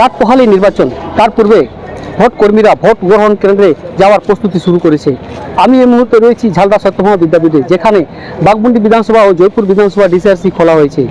রাত পোহালি নির্বাচন, তার পূর্বে ভোট কর্মীরা ভোট গ্রহণ কেন্দ্রে যাওয়ার প্রস্তুতি শুরু করেছে। আমি এই মুহূর্তে রয়েছি ঝালদা সত্যভামা বিদ্যাপীঠে, যেখানে বাঘমুন্ডি বিধানসভা ও জয়পুর বিধানসভা ডিসিআরসি খোলা হয়েছে।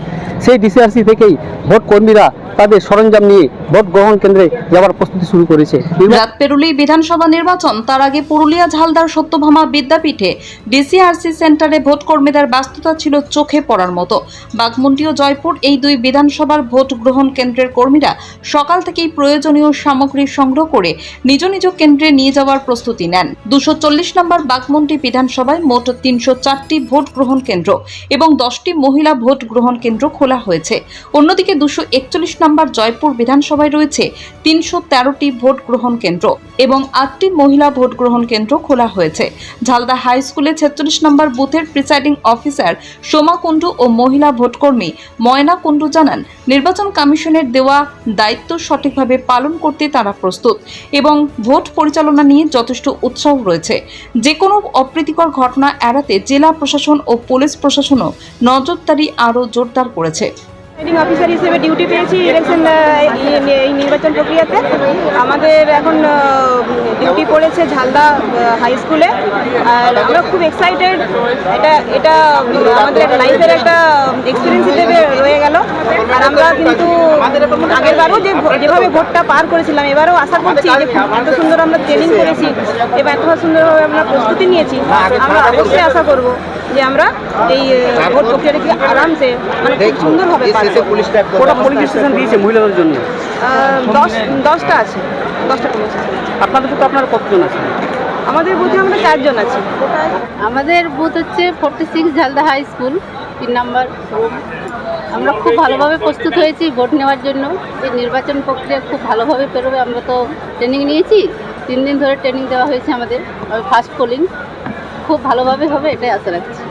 সেই ডিসিআরসি থেকেই ভোট কর্মীরা তাদের সরঞ্জাম নিয়ে ভোট গ্রহণ কেন্দ্রে যাওয়ার প্রস্তুতি শুরু করেছে। রাত পেরুলেই বিধানসভা নির্বাচন, তার আগে পুরুলিয়া ঝালদার সত্যভামা বিদ্যাপীঠে ডিসিআরসি সেন্টারে ভোট কর্মীদের ব্যস্ততা ছিল চোখে পড়ার মতো। বাঘমুন্ডি ও জয়পুর এই দুই বিধানসভার ভোট গ্রহণ কেন্দ্রের কর্মীরা সকাল থেকেই প্রয়োজনীয় সামগ্রী সংগ্রহ করে নিজ নিজ কেন্দ্রে নিয়ে যাওয়ার প্রস্তুতি নেন। 240 নম্বর বাঘমুন্ডি বিধানসভায় মোট 304টি ভোট গ্রহণ কেন্দ্র এবং 10টি মহিলা ভোট গ্রহণ কেন্দ্র খোলা হয়েছে। অন্যদিকে 241 নম্বর জয়পুর বিধানসভায় রয়েছে 313টি ভোট গ্রহণ কেন্দ্র এবং 8টি মহিলা ভোট গ্রহণ কেন্দ্র খোলা হয়েছে। ঝালদা হাই স্কুলে 46 নম্বর বুথের প্রিসাইডিং অফিসার সোমা কুণ্ডু ও মহিলা ভোটকর্মী ময়না কুণ্ডু জানান, নির্বাচন কমিশনের দেওয়া দায়িত্ব সঠিকভাবে পালন করতে তারা প্রস্তুত এবং ভোট পরিচালনা নিয়ে যথেষ্ট উৎসাহ রয়েছে। যে কোনো অপ্রীতিকর ঘটনা এড়াতে জেলা প্রশাসন ও পুলিশ প্রশাসনও নজরদারি আরও জোরদার করেছে। প্রিসাইডিং অফিসার হিসেবে ডিউটি পেয়েছি ইলেকশন এই নির্বাচন প্রক্রিয়াতে। আমাদের এখন ডিউটি পড়েছে ঝালদা হাই স্কুলে, আর আমরা খুব এক্সাইটেড। এটা আমাদের একটা লাইফের একটা এক্সপিরিয়েন্স হিসেবে রয়ে গেল। আর আমরা কিন্তু আগেরবারও যেভাবে ভোটটা পার করেছিলাম, এবারও আশা করছি যে এত সুন্দর আমরা ট্রেনিং করেছি এবং এত সুন্দরভাবে আমরা প্রস্তুতি নিয়েছি, আমরা অবশ্যই আশা করব যে আমরা এই ভোট প্রক্রিয়াটাকে আরামসে মানে খুব সুন্দরভাবে পার করব। ওটা পুলিশ স্টেশন দিয়েছে মহিলাদের জন্য? 10টা আছে, 10টা পুলিশ স্টেশন। আপনাদের তো আপনারা কতজন আছে? আমাদের বুথে আমরা 4 জন আছি। আমাদের বুথ হচ্ছে 46 ঝালদা হাই স্কুল 3 নম্বর রুম। আমরা খুব ভালোভাবে প্রস্তুত হয়েছি ভোট নেওয়ার জন্য। এই নির্বাচন প্রক্রিয়া খুব ভালোভাবে পেরোবে। আমরা তো ট্রেনিং নিয়েছি, 3 দিন ধরে ট্রেনিং দেওয়া হয়েছে আমাদের। ফার্স্ট পোলিং খুব ভালোভাবে হবে এটাই আশা রাখছি।